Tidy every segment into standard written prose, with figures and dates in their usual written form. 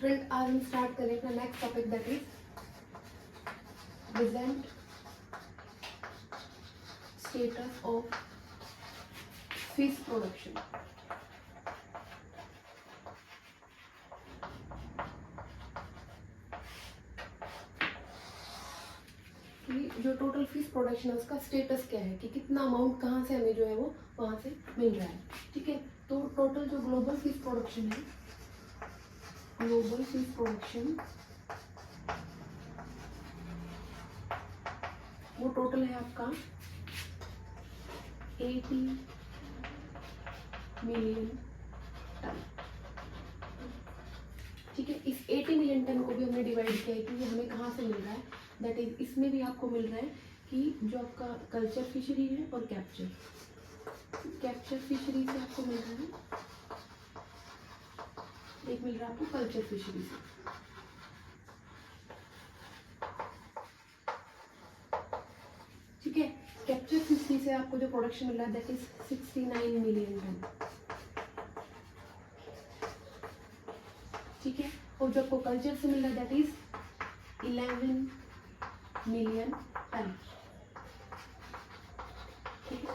Student आज हम start करें अपना next topic that is present status of fish production. जो टोटल फिश प्रोडक्शन है उसका स्टेटस क्या है कि कितना अमाउंट कहाँ से हमें जो है वो वहाँ से मिल रहा है। ठीक है, तो टोटल जो ग्लोबल फिश प्रोडक्शन है, ग्लोबल फिश प्रोडक्शन वो टोटल है आपका 80 मिलियन टन। ठीक है, इस 80 मिलियन टन को भी हमने डिवाइड किया है कि वो हमें कहाँ से मिल रहा है। दैट इज इसमें भी आपको मिल रहा है कि जो आपका कल्चर फिशरी है और कैप्चर फिशरी से आपको मिल रहा है, एक मिल रहा है आपको कल्चर फिशरी से। ठीक है, कैप्चर फिशरी से आपको जो प्रोडक्शन मिल रहा है दैट इज 69 मिलियन टन। ठीक है, और जो आपको कल्चर से मिल रहा है दैट इज 11 मिलियन टन। ठीक है,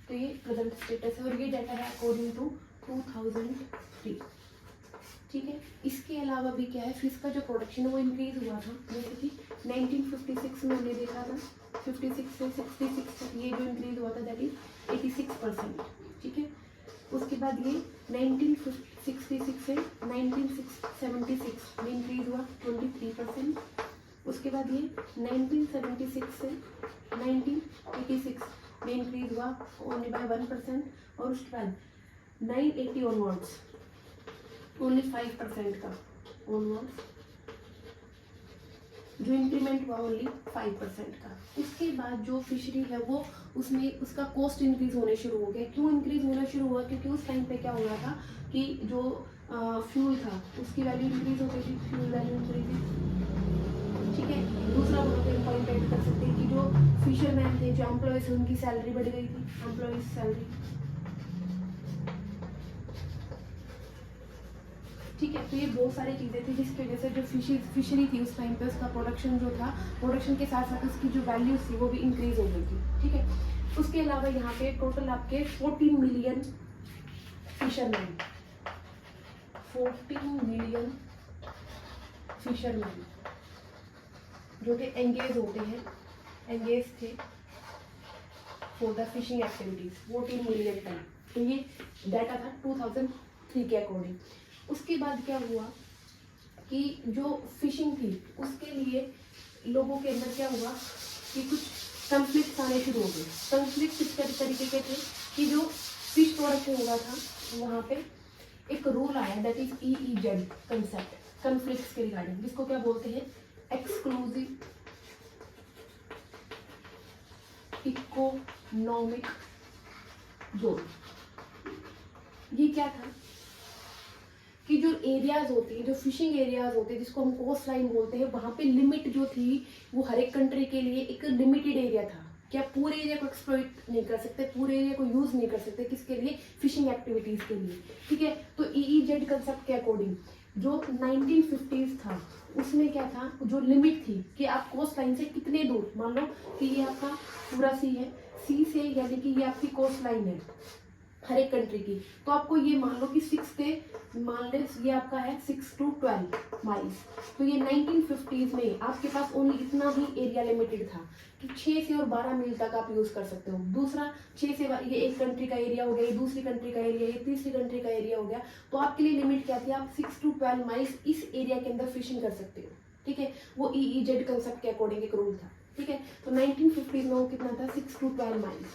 तो ये प्रेजेंट स्टेटस है और ये डाटा है अकॉर्डिंग टू 2003। ठीक है, इसके अलावा भी क्या है, फिश का जो प्रोडक्शन है वो इंक्रीज हुआ था। जैसे कि 1956 में हमने देखा था 56 से 66 तक ये जो इंक्रीज हुआ था दैट इज 86%। ठीक है, उसके बाद ये 1966 से 1976 में इंक्रीज हुआ 23%। उसके बाद ये 1976 से 1986 में इंक्रीज हुआ ओनली बाय 1%। और उसके बाद 980 ऑनवर्ड्स ओनली 5% का ऑनवर्ड्स जो इंक्रीमेंट हुआ ओनली 5% का। उसके बाद जो फिशरी है वो उसमें उसका कॉस्ट इंक्रीज होने शुरू हो गया। क्यों इंक्रीज होना शुरू हुआ? क्योंकि उस टाइम पे क्या हो रहा था कि जो फ्यूल था उसकी वैल्यू इंक्रीज हो गई थी, फ्यूल वैल्यू इंक्रीज। ठीक है, दूसरा पॉइंट ऐड कर सकते हैं कि जो फिशरमैन थे, जो एम्प्लॉयज थे, उनकी सैलरी बढ़ गई थी, एम्प्लॉयज सैलरी। ठीक है, तो ये बहुत सारी चीज़ें थी जिसकी वजह से जो फिशरी थी उस टाइम पे उसका प्रोडक्शन जो था, प्रोडक्शन के साथ साथ उसकी जो वैल्यूज थी वो भी इंक्रीज हो गई थी। ठीक है, उसके अलावा यहाँ पे टोटल आपके 14 मिलियन फिशरमैन, 14 मिलियन फिशरमैन जो कि एंगेज होते हैं, एंगेज थे for the fishing activities, 14 million tonne. तो ये डाटा था 2003 के अकॉर्डिंग। उसके बाद क्या हुआ कि जो फिशिंग थी उसके लिए लोगों के अंदर क्या हुआ कि कुछ कन्फ्लिक्ट आने शुरू हो गए। कन्फ्लिक्ट इस तरीके के थे कि जो फिश प्रोडक्शन हो रहा था वहाँ पे एक रूल आया that is EEZ concept, conflicts के रिगार्डिंग, जिसको क्या बोलते हैं, एक्सक्लूसिव इकोनॉमिक जोन। ये क्या था कि जो एरियाज होते हैं, जो फिशिंग एरियाज होते हैं जिसको हम कोस्ट लाइन बोलते हैं, वहाँ पे लिमिट जो थी वो हर एक कंट्री के लिए एक लिमिटेड एरिया था कि आप पूरे एरिया को एक्सप्लॉइट नहीं कर सकते, पूरे एरिया को यूज नहीं कर सकते, किसके लिए, फिशिंग एक्टिविटीज के लिए। ठीक है, तो EEZ कंसेप्ट के अकॉर्डिंग जो 1950s था उसमें क्या था, जो लिमिट थी कि आप कोस्ट लाइन से कितने दूर, मान लो कि ये आपका पूरा सी है, सी से यानी कि ये आपकी कोस्ट लाइन है हर एक कंट्री की, तो आपको ये मान लो कि 6 से मान ले ये आपका है 6 to 12 माइल्स। तो ये 1950s में आपके पास ओनली इतना ही एरिया लिमिटेड था कि 6 से और 12 मील तक आप यूज कर सकते हो। दूसरा 6 से ये एक कंट्री का एरिया हो गया, ये दूसरी कंट्री का एरिया, ये तीसरी कंट्री का एरिया हो गया। तो आपके लिए लिमिट क्या थी, आप 6 to 12 माइल्स इस एरिया के अंदर फिशिंग कर सकते हो। ठीक है, वो EEZ कंसेप्ट के अकॉर्डिंग एक रूल था। ठीक है, तो 1950s में वो कितना था, 6 to 12 माइल्स।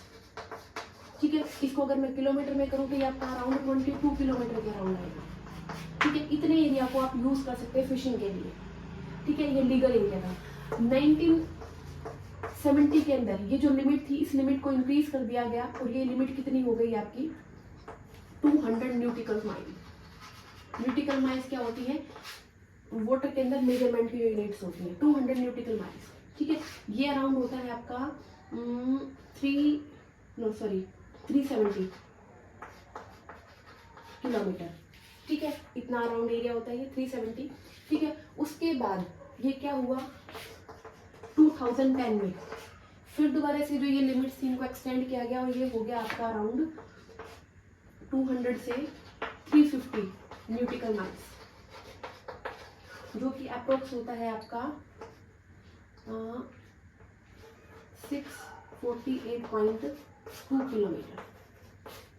ठीक है, इसको अगर मैं किलोमीटर में करूँ तो ये आपका अराउंड 22 किलोमीटर के अराउंड आएगा। ठीक है, इतने एरिया को आप यूज कर सकते हैं फिशिंग के लिए। ठीक है, ये लीगल एरिया था। 1970 के अंदर ये जो लिमिट थी इस लिमिट को इंक्रीज कर दिया गया और ये लिमिट कितनी हो गई आपकी, 200 न्यूटिकल माइल। न्यूटिकल माइल्स क्या होती है, वाटर के अंदर मेजरमेंट की जो यूनिट्स होती है, 200 न्यूटिकल माइल्स। ठीक है, ये अराउंड होता है आपका 370 किलोमीटर। ठीक है, इतना अराउंड एरिया होता है ये 370, ठीक है। उसके बाद ये क्या हुआ 2010 में, फिर दोबारा से जो ये लिमिट्स थी इनको एक्सटेंड किया गया और ये हो गया आपका अराउंड 200 से 350 न्यूटिकल माइल्स, जो कि अप्रोक्स होता है आपका 648.2 किलोमीटर।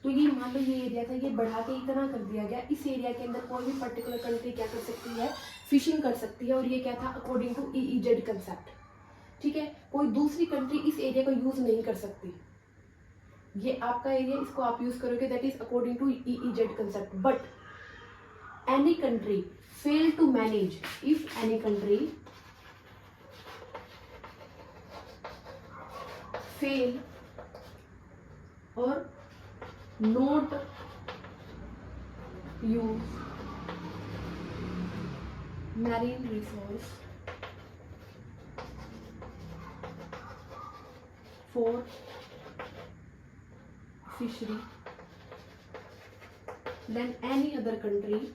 तो ये मान लो ये एरिया था, ये बढ़ा के इतना कर दिया गया। इस एरिया के अंदर कोई भी पर्टिकुलर कंट्री क्या कर सकती है, फिशिंग कर सकती है, और ये क्या था अकॉर्डिंग टू EEZ कंसेप्ट, ठीक है। कोई दूसरी कंट्री इस एरिया को यूज नहीं कर सकती, ये आपका एरिया, इसको आप यूज करोगे, that is according to EEZ concept. But any country fail to manage, if any country fail और not use marine resource for fishery, then any other country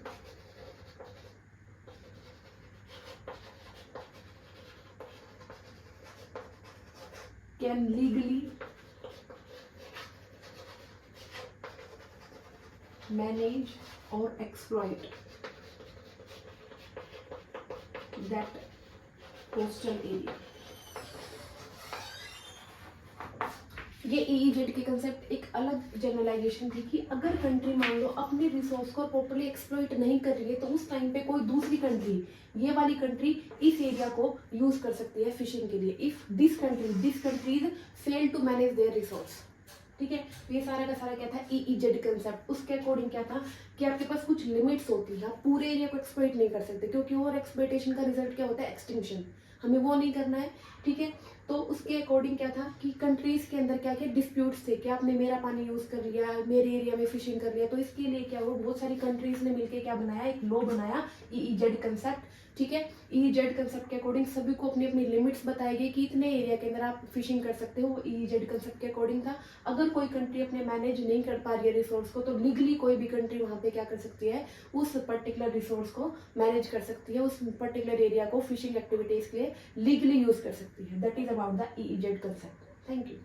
can legally manage or exploit that coastal area। ये EEZ के concept एक अलग generalisation थी कि अगर country मान लो अपने रिसोर्स को प्रॉपर्ली एक्सप्लॉइट नहीं कर रही है, तो उस टाइम पे कोई दूसरी कंट्री, ये वाली कंट्री इस एरिया को यूज कर सकती है फिशिंग के लिए, if this countries fail to manage their resource, ठीक है। तो ये सारा का सारा क्या था EEZ कंसेप्ट। उसके अकॉर्डिंग क्या था कि आपके पास कुछ लिमिट्स होती है, आप पूरे एरिया को एक्सप्लॉइट नहीं कर सकते, क्योंकि ओवर एक्सप्लॉइटेशन का रिजल्ट क्या होता है, एक्सटिंक्शन, हमें वो नहीं करना है, ठीक है। तो उसके अकॉर्डिंग क्या था कि कंट्रीज के अंदर क्या क्या डिस्प्यूट्स थे कि आपने मेरा पानी यूज कर लिया, मेरे एरिया में फिशिंग कर लिया, तो इसके लिए क्या हुआ, बहुत सारी कंट्रीज ने मिलकर क्या बनाया, एक लॉ बनाया EEZ कंसेप्ट, ठीक है। EEZ कंसेप्ट के अकॉर्डिंग सभी को अपनी अपनी लिमिट्स बताई गई कि इतने एरिया के अंदर आप फिशिंग कर सकते हो, EEZ कंसेप्ट के अकॉर्डिंग था। अगर कोई कंट्री अपने मैनेज नहीं कर पा रही है रिसोर्स को, तो लीगली कोई भी कंट्री वहां पे क्या कर सकती है, उस पर्टिकुलर रिसोर्स को मैनेज कर सकती है, उस पर्टिकुलर एरिया को फिशिंग एक्टिविटीज के लिए लीगली यूज कर सकती है। That is about the EEZ concept. Thank you.